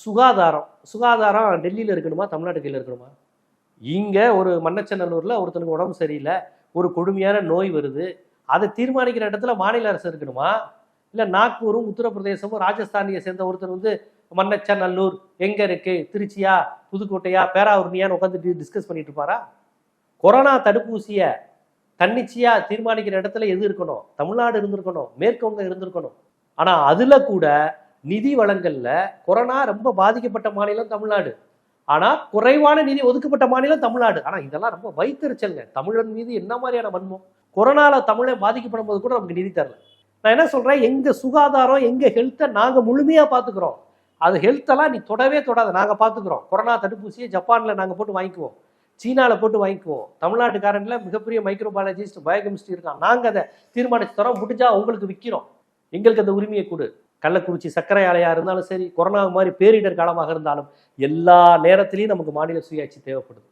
சுகாதாரம் டெல்லியில் இருக்கணுமா, தமிழ்நாடு கையில் இருக்கணுமா? இங்கே ஒரு மண்ணச்சநல்லூரில் ஒருத்தனுக்கு உடம்பு சரியில்லை, ஒரு கொடுமையான நோய் வருது, அதை தீர்மானிக்கிற இடத்துல மாநில அரசு இருக்கணுமா? இல்லை நாக்பூரும் உத்தரப்பிரதேசமும் ராஜஸ்தானியை சேர்ந்த ஒருத்தர் வந்து மண்ணச்சநல்லூர் எங்கே இருக்கு, திருச்சியா புதுக்கோட்டையா பேராவூர்னியான்னு உட்காந்துட்டு டிஸ்கஸ் பண்ணிட்டு இருப்பாரா? கொரோனா தடுப்பூசியை தன்னிச்சையாக தீர்மானிக்கிற இடத்துல எது இருக்கணும்? தமிழ்நாடு இருந்திருக்கணும், மேற்குவங்க இருந்திருக்கணும். ஆனால் அதில் கூட நிதி வழங்கல்ல கொரோனா ரொம்ப பாதிக்கப்பட்ட மாநிலம் தமிழ்நாடு, ஆனால் குறைவான நிதி ஒதுக்கப்பட்ட மாநிலம் தமிழ்நாடு. ஆனால் இதெல்லாம் ரொம்ப வைத்தறிச்சல்ங்க. தமிழன் மீது என்ன மாதிரியான வன்மம்? கொரோனாவில் தமிழை பாதிக்கப்படும் போது கூட நமக்கு நிதி தரல. நான் என்ன சொல்கிறேன், எங்கள் சுகாதாரம் எங்கள் ஹெல்த்தை நாங்கள் முழுமையாக பார்த்துக்கிறோம். அது ஹெல்த்தெல்லாம் நீ தொடவே தொடாத, நாங்கள் பார்த்துக்குறோம். கொரோனா தடுப்பூசியை ஜப்பானில் நாங்கள் போட்டு வாங்கிக்குவோம், சீனாவில் போட்டு வாங்கிக்குவோம். தமிழ்நாட்டுக்காரன்ல மிகப்பெரிய மைக்ரோபாலஜிஸ்ட் பயோகெமிஸ்ட்ரி இருக்கான், நாங்கள் அதை தீர்மானித்து தரோம். முடிஞ்சா உங்களுக்கு விற்கிறோம், எங்களுக்கு அந்த உரிமையை கொடு. கள்ளக்குறிச்சி சர்க்கரை ஆலையாக இருந்தாலும் சரி, கொரோனா மாதிரி பேரிடர் காலமாக இருந்தாலும் எல்லா நேரத்திலையும் நமக்கு மாநில சுயாட்சி தேவைப்படுது.